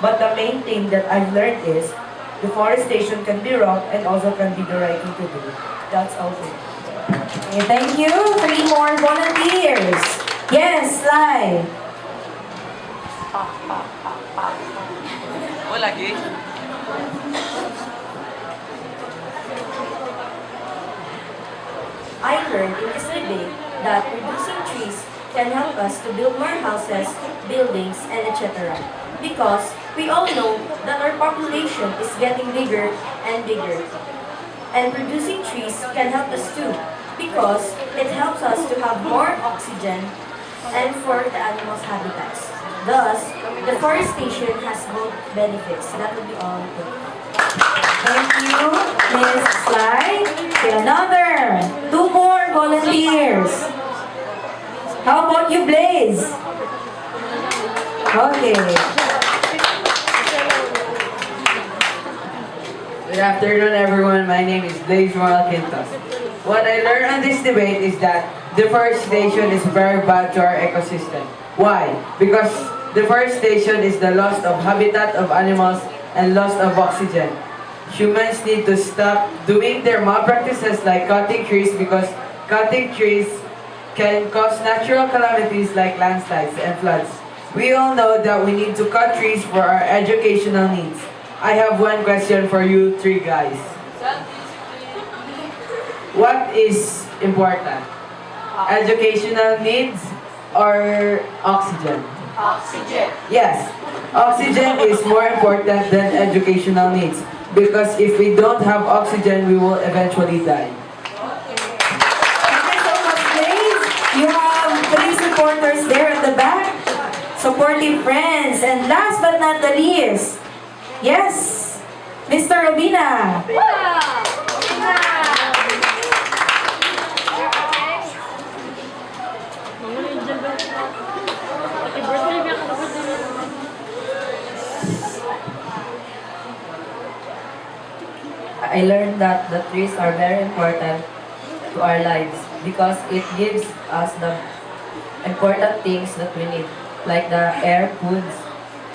But the main thing that I've learned is deforestation can be wrong and also can be the right thing to do. That's all. Okay, thank you. 3 more volunteers. Yes, Lai. Lagi. I learned in this debate that reducing trees can help us to build more houses, buildings, and etc. Because we all know that our population is getting bigger and bigger. And reducing trees can help us too, because it helps us to have more oxygen and for the animals' habitats. Thus, deforestation has both benefits. That will be all. Thank you, Miss Lai. Okay, another 2 more volunteers. How about you, Blaze? Okay. Good afternoon, everyone. My name is Blaze Royal Quintos. What I learned on this debate is that deforestation is very bad to our ecosystem. Why? Because deforestation is the loss of habitat of animals and loss of oxygen. Humans need to stop doing their malpractices like cutting trees because cutting trees can cause natural calamities like landslides and floods. We all know that we need to cut trees for our educational needs. I have one question for you 3 guys. What is important? Educational needs or oxygen? Oxygen. Yes, oxygen is more important than educational needs because if we don't have oxygen, we will eventually die. Thank you so much, Blaze. You have 3 supporters there at the back. Supportive friends. And last but not the least, yes, Mr. Rowena. I learned that the trees are very important to our lives because it gives us the important things that we need, like the air, foods,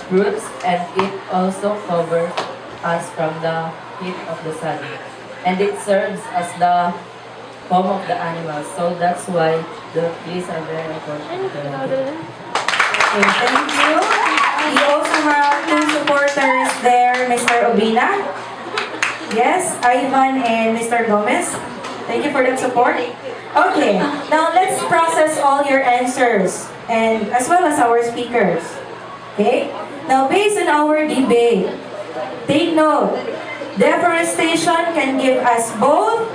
fruits, and it also covers us from the heat of the sun. And it serves as the home of the animals, so that's why the trees are very important. Okay, thank you. We also have 2 supporters there, Mr. Obina. Yes, Ivan and Mr. Gomez. Thank you for that support. Okay, now let's process all your answers and as well as our speakers. Okay? Now based on our debate, take note, deforestation can give us both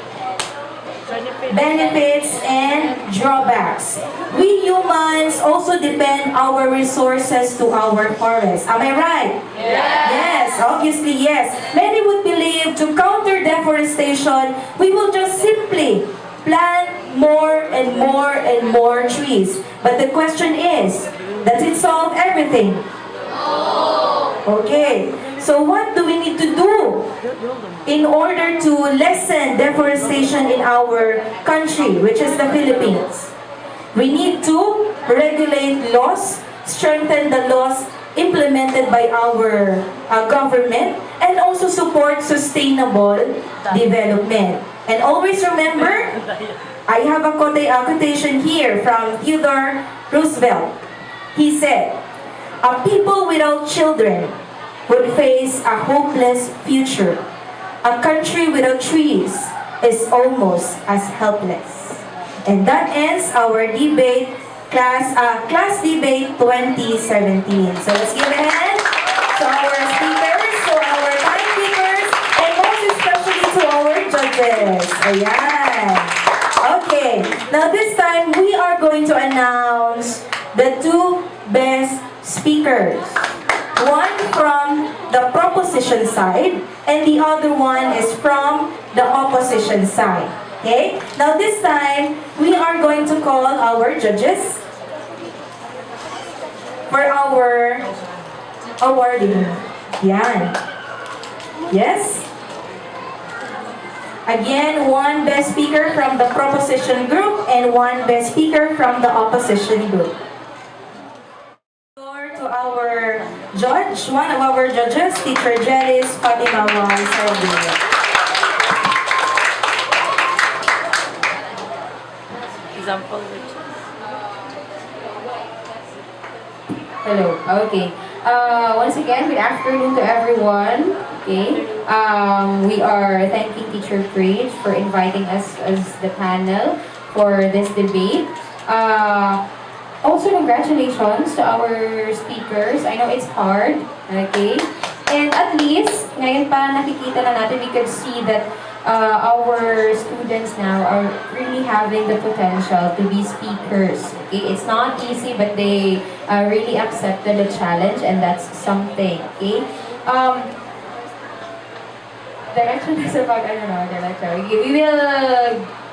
benefits and drawbacks. We humans also depend our resources to our forests. Am I right? Yes, obviously yes. Many would believe to counter deforestation, we will just simply plant more and more and more trees. But the question is, does it solve everything? Okay, so what do we need to do in order to lessen deforestation in our country, which is the Philippines? We need to regulate laws, strengthen the laws implemented by our government, and also support sustainable development. And always remember, I have a quotation here from Theodore Roosevelt. He said, "A people without children would face a hopeless future. A country without trees is almost as helpless. And that ends our debate, class debate 2017. So let's give a hand to our speakers, to our time-keepers, and most especially to our judges. Ayan. Okay, now this time we are going to announce the two best speakers. One from the proposition side, and the other one is from the opposition side. Okay? Now this time, we are going to call our judges for our awarding. Yan. Yes? Again, one best speaker from the proposition group and one best speaker from the opposition group. To our judge, one of our judges, Teacher Jelis Fatima Sarabillo. Example. Hello. Okay. Once again, good afternoon to everyone. Okay. We are thanking Teacher Preach for inviting us as the panel for this debate. Also, congratulations to our speakers. I know it's hard, okay? And at least, ngayon pa nakikita na natin, we could see that our students now are really having the potential to be speakers. Okay? It's not easy, but they really accepted the challenge, and that's something. Okay? Direction is about, I don't know, direction. We will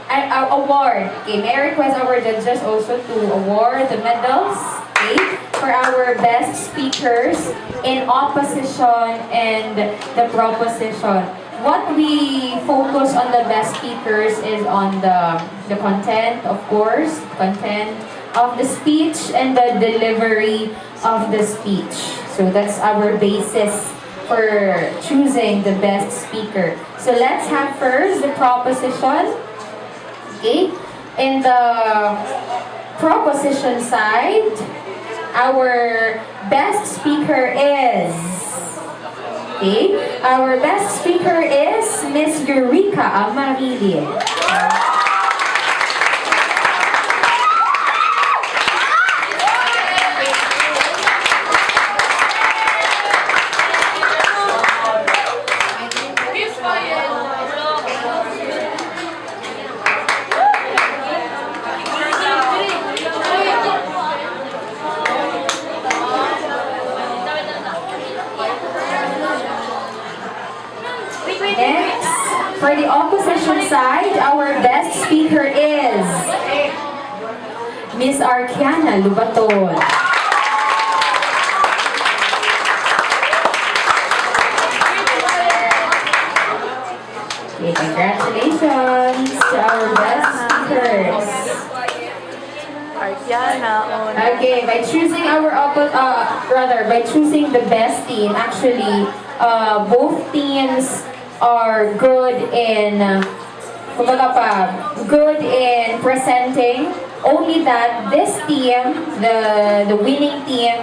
award. Okay, may I request our judges also to award the medals, okay, for our best speakers in opposition and the proposition. What we focus on the best speakers is on the content, of course, content of the speech and the delivery of the speech. So that's our basis for choosing the best speaker. So let's have first the proposition. Okay, in the proposition side, our best speaker is, okay, our best speaker is Miss Eureka Amarille. For the opposition side, our best speaker is Miss Arkiana Lubaton. Okay, congratulations to our best speakers. Okay, by choosing by choosing the best team, actually, both teams are good in presenting. Only that this team, the winning team,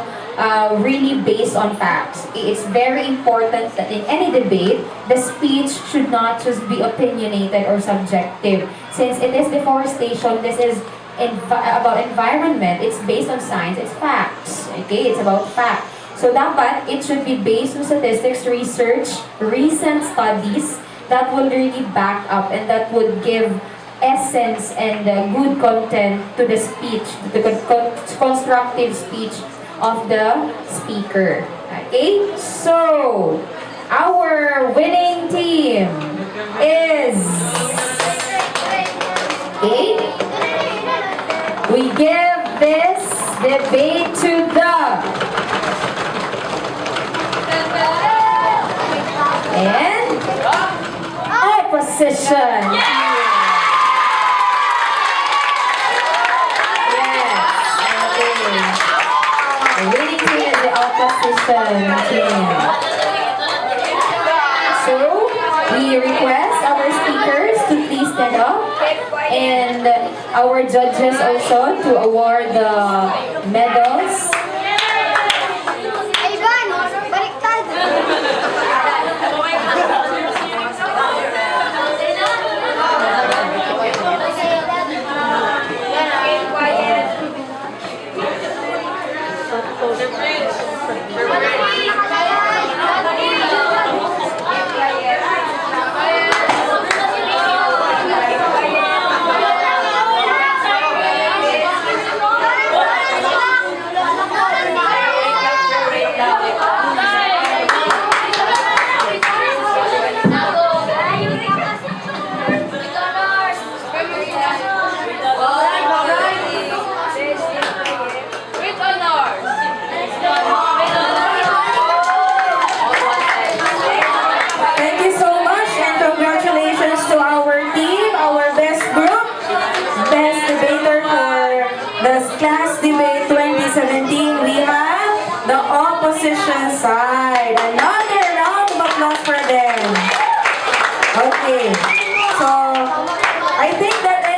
really based on facts. It's very important that in any debate, the speech should not just be opinionated or subjective. Since it is deforestation, this is about environment. It's based on science. It's facts. Okay, it's about facts. So dapat, it should be based on statistics, research, recent studies that will really back up and that would give essence and good content to the speech, the constructive speech of the speaker. Okay? So, our winning team is... Okay? We give this debate to the... And opposition. Yes. Okay. The winning team is the opposition team. So we request our speakers to please stand up and our judges also to award the medals. opposition side. Another round of applause for them. Okay. So, I think that